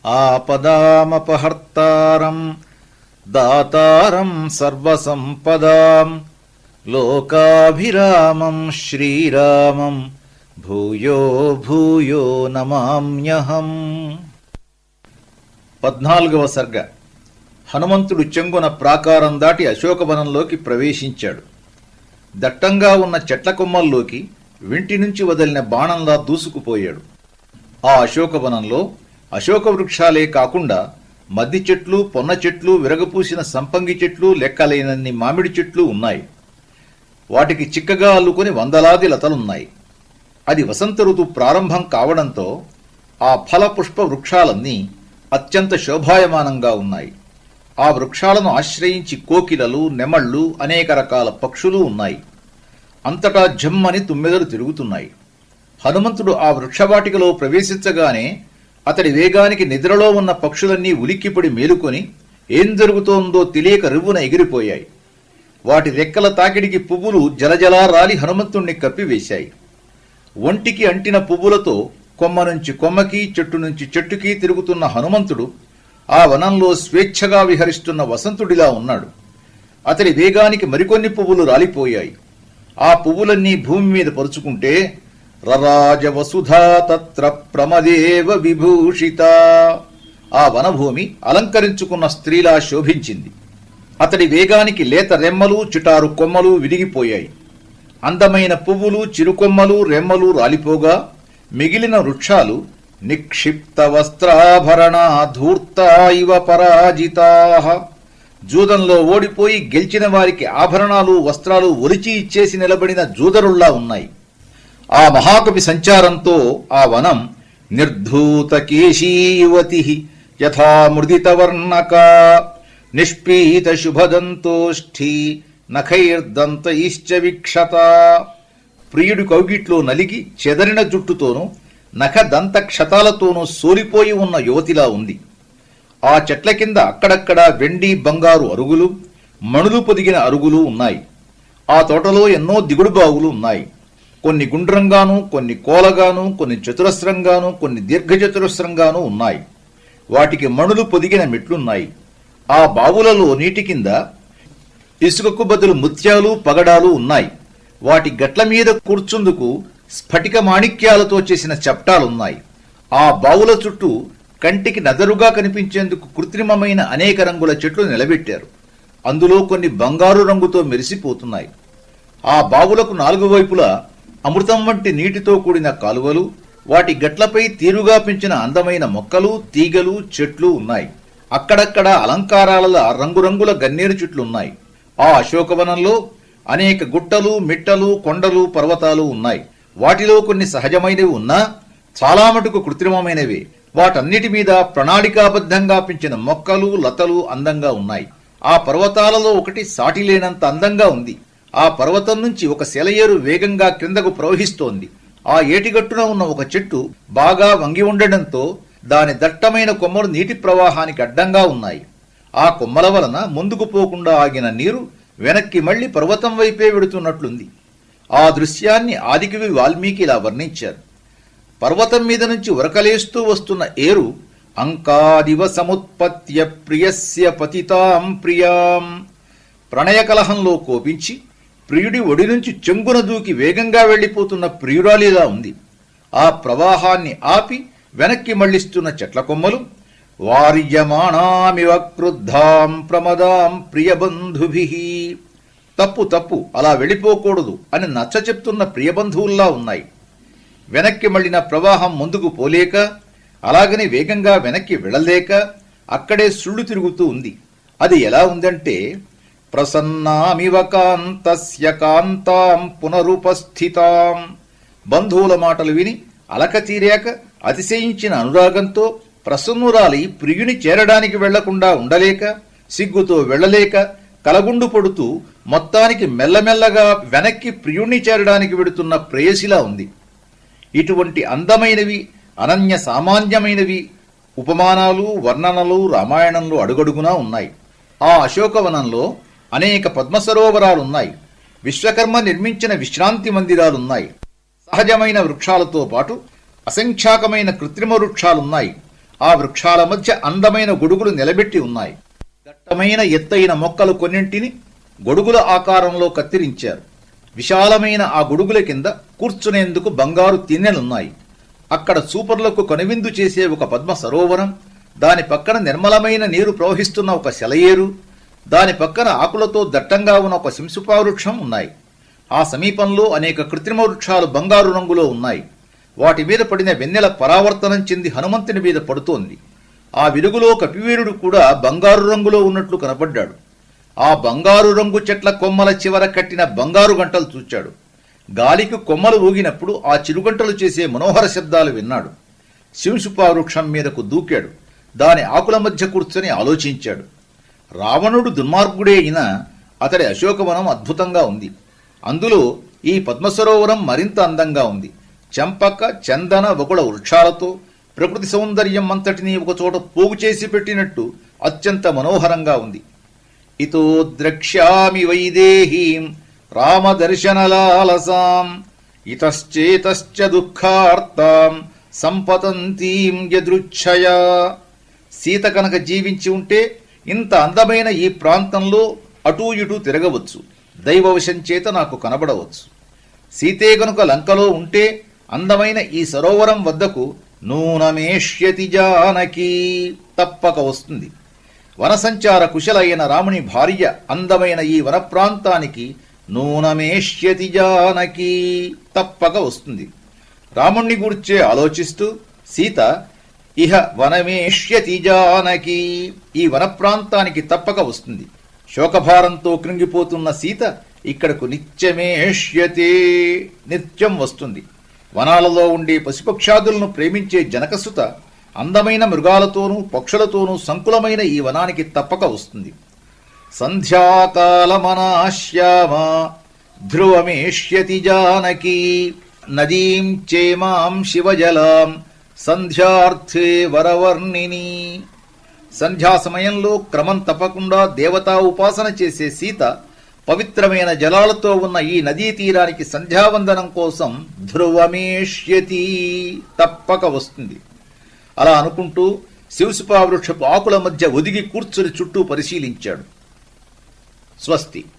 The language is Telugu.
ఆపదామపహర్తారం దాతారం సర్వసంపదాం లోకాభిరామం శ్రీరామం భూయో భూయో నమామ్యహం. 14వ సర్గ. హనుమంతుడు చెంగున ప్రాకారం దాటి అశోకవనంలోకి ప్రవేశించాడు. దట్టంగా ఉన్న చెట్ల కొమ్మల్లోకి వింటి నుంచి వదిలిన బాణంలా దూసుకుపోయాడు. ఆ అశోకవనంలో అశోక వృక్షాలే కాకుండా మద్ది చెట్లు, పొన్న చెట్లు, విరగపూసిన సంపంగి చెట్లు, లెక్కలేనన్ని మామిడి చెట్లు ఉన్నాయి. వాటికి చిక్కగా అల్లుకుని వందలాది లతలున్నాయి. అది వసంత ఋతు ప్రారంభం కావడంతో ఆ ఫల పుష్ప వృక్షాలన్నీ అత్యంత శోభాయమానంగా ఉన్నాయి. ఆ వృక్షాలను ఆశ్రయించి కోకిలలు, నెమళ్లు, అనేక రకాల పక్షులు ఉన్నాయి. అంతటా జమ్మని తుమ్మెదలు తిరుగుతున్నాయి. హనుమంతుడు ఆ వృక్షవాటికలో ప్రవేశించగానే అతడి వేగానికి నిద్రలో ఉన్న పక్షులన్నీ ఉలిక్కిపడి మేలుకొని ఏం జరుగుతోందో తెలియక రివ్వున ఎగిరిపోయాయి. వాటి రెక్కల తాకిడికి పువ్వులు జలజలా రాలి హనుమంతుణ్ణి కప్పివేశాయి. ఒంటికి అంటిన పువ్వులతో కొమ్మ నుంచి కొమ్మకి, చెట్టు నుంచి చెట్టుకి తిరుగుతున్న హనుమంతుడు ఆ వనంలో స్వేచ్ఛగా విహరిస్తున్న వసంతుడిలా ఉన్నాడు. అతడి వేగానికి మరికొన్ని పువ్వులు రాలిపోయాయి. ఆ పువ్వులన్నీ భూమి మీద పరుచుకుంటే రరాజ వసుధా తత్ర ప్రమదేవ విభూషిత. ఆ వనభూమి అలంకరించుకున్న స్త్రీలా శోభించింది. అతడి వేగానికి లేత రెమ్మలు, చిటారు కొమ్మలు విరిగిపోయాయి. అందమైన పువ్వులు, చిరుకొమ్మలు, రెమ్మలు రాలిపోగా మిగిలిన వృక్షాలు నిక్షిప్త వస్త్రాభరణా ధూర్తా ఇవ పరాజితాః. జూదంలో ఓడిపోయి గెలిచిన వారికి ఆభరణాలు, వస్త్రాలు ఒలిచి ఇచ్చేసి నిలబడిన జూదరుల్లా ఉన్నాయి. ఆ మహాకవి సంచారంతో ఆ వనం నిర్ధూత కేశీవతి యథా మృదితవర్ణక నిష్పీత శుభదంతోష్ఠి నఖైర్దంత ఇశ్చ విక్షత. ప్రియుడి కౌగిట్లో నలిగి చెదరిన జుట్టుతోనూ నఖ దంత క్షతాలతోనూ సోలిపోయి ఉన్న యువతిలా ఉంది. ఆ చెట్ల కింద అక్కడక్కడా వెండి, బంగారు అరుగులు, మణులు పొదిగిన అరుగులు ఉన్నాయి. ఆ తోటలో ఎన్నో దిగుడు బావులు ఉన్నాయి. కొన్ని గుండ్రంగాను, కొన్ని కోలగాను, కొన్ని చతురస్రంగాను, కొన్ని దీర్ఘచతురస్రంగానూ ఉన్నాయి. వాటికి మణులు పొదిగిన మెట్లున్నాయి. ఆ బావులలో నీటి కింద ఇసుకకు బదులు ముత్యాలు, పగడాలు ఉన్నాయి. వాటి గట్ల మీద కూర్చుందుకు స్ఫటిక మాణిక్యాలతో చేసిన చప్టాలున్నాయి. ఆ బావుల చుట్టూ కంటికి నదరుగా కనిపించేందుకు కృత్రిమమైన అనేక రంగుల చెట్లు నిలబెట్టారు. అందులో కొన్ని బంగారు రంగుతో మెరిసిపోతున్నాయి. ఆ బావులకు 4 వైపులా అమృతం వంటి నీటితో కూడిన కాలువలు, వాటి గట్లపై తీరుగా పెంచిన అందమైన మొక్కలు, తీగలు, చెట్లు ఉన్నాయి. అక్కడక్కడ అలంకారాల రంగురంగుల గన్నేరు చెట్లున్నాయి. ఆ అశోకవనంలో అనేక గుట్టలు, మిట్టలు, కొండలు, పర్వతాలు ఉన్నాయి. వాటిలో కొన్ని సహజమైనవి ఉన్నా చాలా మటుకు కృత్రిమమైనవి. వాటన్నిటి మీద ప్రణాళికాబద్ధంగా పెంచిన మొక్కలు, లతలు అందంగా ఉన్నాయి. ఆ పర్వతాలలో ఒకటి సాటిలేనంత అందంగా ఉంది. ఆ పర్వతం నుంచి ఒక సెలయేరు వేగంగా క్రిందకు ప్రవహిస్తోంది. ఆ ఏటిగట్టున ఉన్న ఒక చెట్టు బాగా వంగి ఉండడంతో దాని దట్టమైన కొమ్మలు నీటి ప్రవాహానికి అడ్డంగా ఉన్నాయి. ఆ కొమ్మల వలన ముందుకు పోకుండా ఆగిన నీరు వెనక్కి మళ్లీ పర్వతం వైపే వెడుతున్నట్లుంది. ఆ దృశ్యాన్ని ఆదికవి వాల్మీకి ఇలా వర్ణించారు. పర్వతం మీద నుంచి ఉరకలేస్తూ వస్తున్న ఏరు అంకాదివ సముత్పత్య ప్రియస్య పతితాం ప్రియాం. ప్రణయకలహంలో కోపించి ప్రియుడి ఒడి నుంచి చెంగున దూకి వేగంగా వెళ్లిపోతున్న ప్రియురాలిలా ఉంది. ఆ ప్రవాహాన్ని ఆపి వెనక్కి మళ్లిస్తున్న చెట్ల కొమ్మలు వార్యమాణామివ క్రుద్ధాం ప్రమదాం ప్రియబంధుభిః. తప్పు తప్పు, అలా వెళ్ళిపోకూడదు అని నచ్చ చెప్తున్న ప్రియబంధువుల్లా ఉన్నాయి. వెనక్కి మళ్లిన ప్రవాహం ముందుకు పోలేక, అలాగని వేగంగా వెనక్కి వెళ్లలేక అక్కడే సుళ్ళు తిరుగుతూ ఉంది. అది ఎలా ఉందంటే ప్రసన్నామివ కాంతస్య కాంతాం పునరుపస్థితాం. బంధువుల మాటలు విని అలక తీరాక అతిశయించిన అనురాగంతో ప్రసన్నురాలి ప్రియుని చేరడానికి వెళ్లకుండా ఉండలేక, సిగ్గుతో వెళ్లలేక కలగుండు పడుతూ మొత్తానికి మెల్లమెల్లగా వెనక్కి ప్రియుణ్ణి చేరడానికి వెడుతున్న ప్రేయసిలా ఉంది. ఇటువంటి అందమైనవి, అనన్య సామాన్యమైనవి ఉపమానాలు, వర్ణనలు రామాయణంలో అడుగడుగునా ఉన్నాయి. ఆ అశోకవనంలో అనేక పద్మసరోవరాలున్నాయి. విశ్వకర్మ నిర్మించిన విశ్రాంతి మందిరాలున్నాయి. సహజమైన వృక్షాలతో పాటు అసంఖ్యాకమైన కృత్రిమ వృక్షాలున్నాయి. ఆ వృక్షాల మధ్య అందమైన గొడుగులు నిలబెట్టి ఉన్నాయి. దట్టమైన ఎత్తైన మొక్కలు కొన్నింటిని గొడుగుల ఆకారంలో కత్తిరించారు. విశాలమైన ఆ గొడుగుల కింద కూర్చునేందుకు బంగారు తిన్నెలున్నాయి. అక్కడ చూపర్లకు కనువిందు చేసే ఒక పద్మ సరోవరం, దాని పక్కన నిర్మలమైన నీరు ప్రవహిస్తున్న ఒక సెలయేరు, దాని పక్కన ఆకులతో దట్టంగా ఉన్న ఒక శంసుపావృక్షం ఉన్నాయి. ఆ సమీపంలో అనేక కృత్రిమ వృక్షాలు బంగారు రంగులో ఉన్నాయి. వాటి మీద పడిన వెన్నెల పరావర్తనం చెంది హనుమంతుని మీద పడుతోంది. ఆ వెలుగులో కపివీరుడు కూడా బంగారు రంగులో ఉన్నట్లు కనపడ్డాడు. ఆ బంగారు రంగు చెట్ల కొమ్మల చివర కట్టిన బంగారు గంటలు చూచాడు. గాలికి కొమ్మలు ఊగినప్పుడు ఆ చిరుగంటలు చేసే మనోహర శబ్దాలు విన్నాడు. శింశుపావృక్షం మీదకు దూకాడు. దాని ఆకుల మధ్య కూర్చొని ఆలోచించాడు. రావణుడు దుర్మార్గుడే అయినా అతడి అశోకవనం అద్భుతంగా ఉంది. అందులో ఈ పద్మసరోవరం మరింత అందంగా ఉంది. చంపక, చందన, వకుళ వృక్షాలతో ప్రకృతి సౌందర్యం అంతటినీ ఒకచోట పోగు చేసి పెట్టినట్టు అత్యంత మనోహరంగా ఉంది. ఇతో ద్రక్ష్యామి వైదేహీం రామదర్శనలాలసాం ఇతశ్చేతశ్చ దుఃఖార్తాం సంపతంతీం యదృచ్ఛయా. సీత కనుక జీవించి ఉంటే ఇంత అందమైన ఈ ప్రాంతంలో అటూ ఇటూ తిరగవచ్చు, దైవవశం చేత నాకు కనబడవచ్చు. సీతే గనుక లంకలో ఉంటే అందమైన ఈ సరోవరం వద్దకు నూనమేష్యతి జానకి తప్పక వస్తుంది. వనసంచార కుశలైన రాముని భార్య అందమైన ఈ వన ప్రాంతానికి నూనమేష్యతి జానకి తప్పక వస్తుంది. రాముణ్ణి గూర్చే ఆలోచిస్తూ సీత ఇహ వనమేష్యతి జానకి ఈ వన ప్రాంతానికి తప్పక వస్తుంది. శోకభారంతో కృంగిపోతున్న సీత ఇక్కడకు నిత్యమేష్యతే నిత్యం వస్తుంది. వనాలలో ఉండే పశుపక్షాదులను ప్రేమించే జనకసుత అందమైన మృగాలతోనూ పక్షులతోనూ సంకులమైన ఈ వనానికి తప్పక వస్తుంది. సంధ్యాకాలమనాశ్యామ ధ్రువమేష్యతి జానకి నదీం చేమాం శివజలాం సంధ్యార్థే వరవర్ణిని. సంధ్యా సమయంలో క్రమం తప్పకుండా దేవతా ఉపాసన చేసే సీత పవిత్రమైన జలాలతో ఉన్న ఈ నదీ తీరానికి సంధ్యావందనం కోసం ధ్రువమేష్యతి తప్పక వస్తుంది. అలా అనుకుంటూ శివసుపావృక్షపు ఆకుల మధ్య ఒదిగి కూర్చుని చుట్టూ పరిశీలించాడు. స్వస్తి.